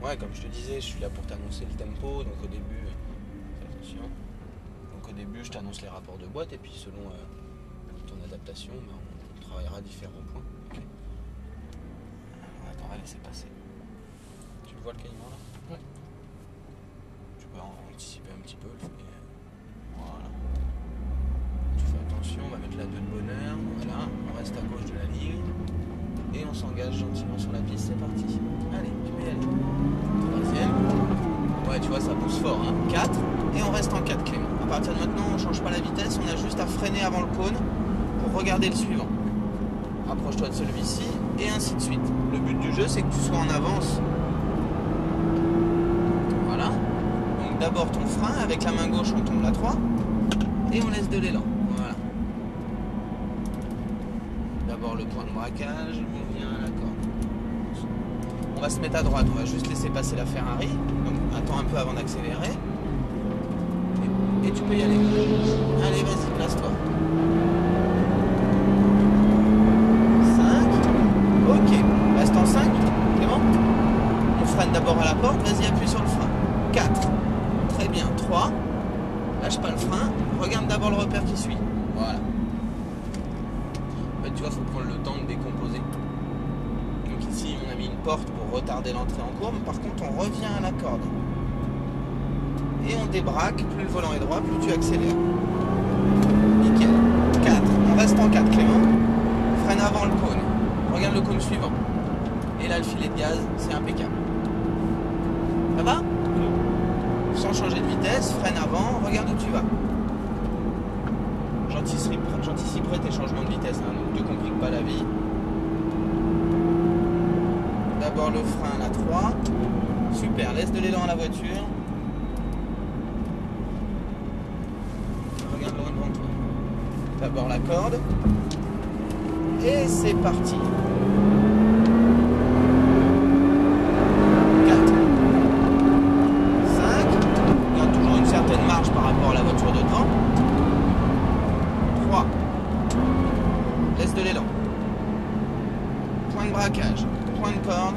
Ouais, comme je te disais, je suis là pour t'annoncer le tempo, donc au début, fais attention. Donc au début, je t'annonce les rapports de boîte et puis selon ton adaptation, bah, on travaillera différents points. Okay. Alors, attends, on va laisser passer. Tu le vois le caïman là? Ouais. Tu peux anticiper un petit peu. Voilà. Tu fais attention, on va mettre la 2 de bonheur. Voilà, on reste à gauche de la ligne. Et on s'engage gentiment sur la piste, c'est parti. Allez, tu peux y aller. Troisième. Ouais, tu vois, ça pousse fort. Hein. 4. Et on reste en 4, Clément. À partir de maintenant, on ne change pas la vitesse, on a juste à freiner avant le cône pour regarder le suivant. Approche-toi de celui-ci et ainsi de suite. Le but du jeu, c'est que tu sois en avance. Voilà. Donc d'abord ton frein, avec la main gauche, on tombe la 3 et on laisse de l'élan. Voilà. D'abord le point de braquage, on vient à la corde. On va se mettre à droite, on va juste laisser passer la Ferrari. Donc attends un peu avant d'accélérer. Et tu peux y aller. Allez, vas-y, place-toi. 5. Ok. Reste en 5. Clément. On freine d'abord à la porte. Vas-y, appuie sur le frein. 4. Très bien. 3. Lâche pas le frein. Regarde d'abord le repère qui suit. Voilà. En fait, tu vois, il faut prendre le temps de décomposer. Donc ici, on a mis une porte pour retarder l'entrée en courbe. Par contre, on revient à la corde. Et on débraque, plus le volant est droit, plus tu accélères. Nickel. 4. On reste en 4, Clément. Freine avant le cône. Regarde le cône suivant. Et là, le filet de gaz, c'est impeccable. Ça va? Sans changer de vitesse, freine avant, regarde où tu vas. J'anticiperai tes changements de vitesse, hein, donc ne te complique pas la vie. D'abord le frein à la 3. Super, laisse de l'élan à la voiture. Regarde loin devant toi. D'abord la corde. Et c'est parti. 4. 5. Il y a toujours une certaine marge par rapport à la voiture de devant. 3. Laisse de l'élan. Point de braquage. Point de corde.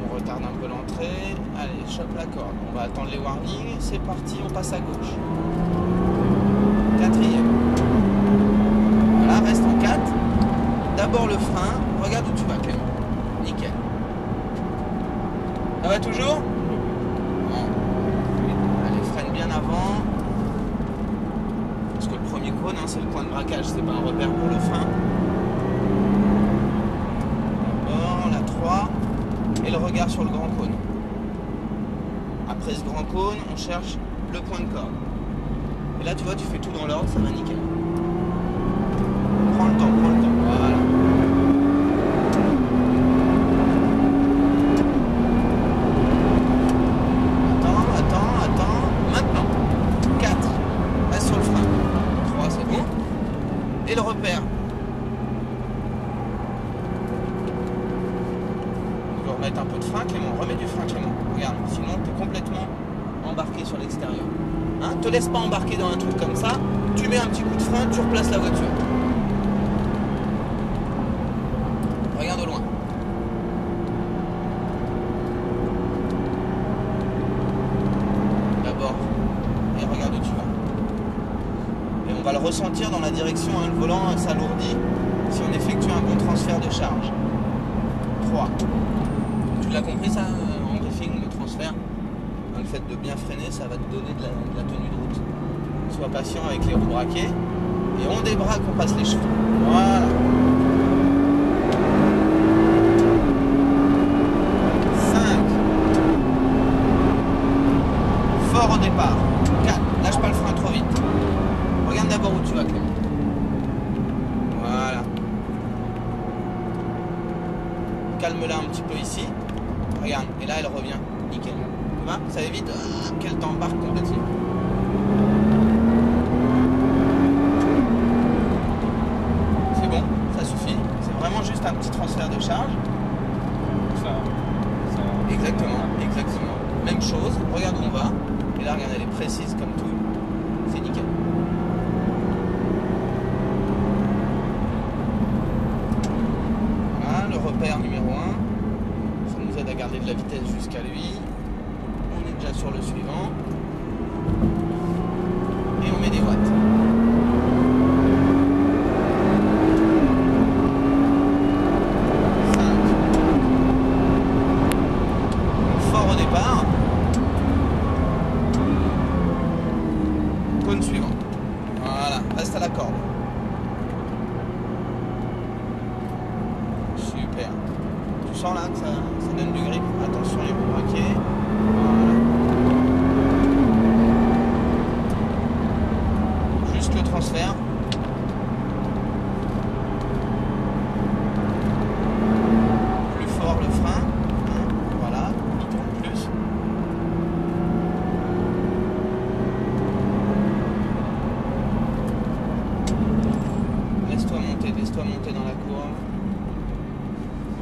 On retarde un peu l'entrée. Allez, chope la corde. On va attendre les warnings. C'est parti, on passe à gauche. 4e. Voilà, reste en 4. D'abord le frein. Regarde où tu vas, Clément. Nickel. Ça va toujours? Bon. Allez, freine bien avant. Parce que le premier cône, hein, c'est le point de braquage. C'est pas un repère pour le frein. D'abord, la 3. Et le regard sur le grand cône. Après ce grand cône, on cherche le point de corde. Et là, tu vois, tu fais tout dans l'ordre, ça va nickel. Prends le temps, voilà. Attends. Maintenant, 4. Reste sur le frein. 3, c'est bon. Et le repère. On va remettre un peu de frein, Clément. Remets du frein, Clément. Regarde, sinon, tu es complètement embarqué sur l'extérieur. Hein, te laisse pas embarquer dans un truc comme ça, tu mets un petit coup de frein, tu replaces la voiture. Regarde au loin. D'abord, et regarde où tu vas. Et on va le ressentir dans la direction, hein, le volant s'alourdit si on effectue un bon transfert de charge. 3. Tu l'as compris ça en briefing, le transfert? Le fait de bien freiner, ça va te donner de la tenue de route. Sois patient avec les roues braquées. Et on débraque, on passe les chevaux. Voilà. 5. Fort au départ. 4. Lâche pas le frein trop vite. Regarde d'abord où tu vas, Clément. Voilà. Calme-la un petit peu ici. Regarde, et là elle revient. Nickel. Ça évite qu'elle t'embarque complètement. C'est bon, ça suffit. C'est vraiment juste un petit transfert de charge. Exactement. Même chose, regarde où on va. Et là, regarde, elle est précise comme tout. C'est nickel. Voilà, le repère numéro garder de la vitesse jusqu'à lui. On est déjà sur le suivant. Et on met des watts. Fort au départ. Cône suivant. Voilà, reste à la corde. Super. Tu sens là que ça donne du grip. Attention les roues braquées. Voilà. Juste le transfert. Plus fort le frein. Voilà, il tourne plus. Laisse-toi monter dans la courbe.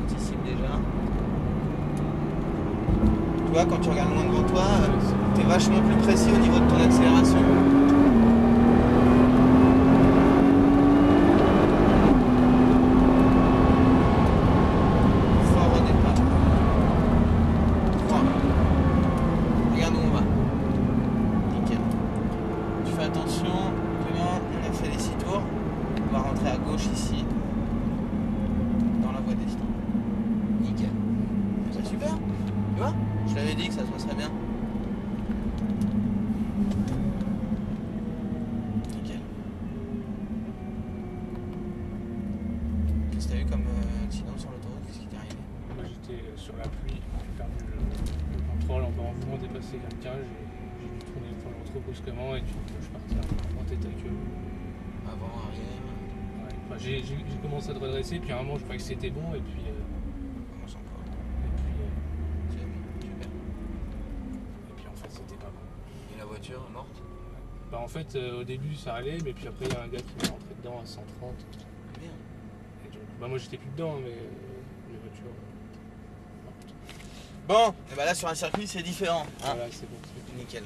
Anticipe déjà. Tu vois, quand tu regardes loin devant toi, tu es vachement plus précis au niveau de ton accélération. Fort au départ. 3. Regarde où on va. Nickel. Tu fais attention. Maintenant, on a fait les 6 tours. On va rentrer à gauche ici. Dans la voie destinée. Nickel. C'est super. Tu vois? Je l'avais dit que ça se passerait bien. Nickel. Qu'est-ce que t'as eu comme accident sur l'autoroute? Qu'est-ce qui t'est arrivé? Moi j'étais sur la pluie, j'ai perdu le contrôle en voulant dépasser quelqu'un, j'ai dû tourner trop brusquement et du coup je suis parti en tête à queue. Avant, arrière. Ouais. Enfin, j'ai commencé à te redresser, puis à un moment je croyais que c'était bon et puis. Commence encore. Et Super. puis en fait c'était pas bon. Et la voiture morte? Bah en fait au début ça allait, mais puis après il y a un gars qui m'est rentré dedans à 130. Merde. Et donc, bah moi j'étais plus dedans, mais les voitures mortes. Bon, et bah là sur un circuit c'est différent. Hein. Voilà, c'est bon. Nickel.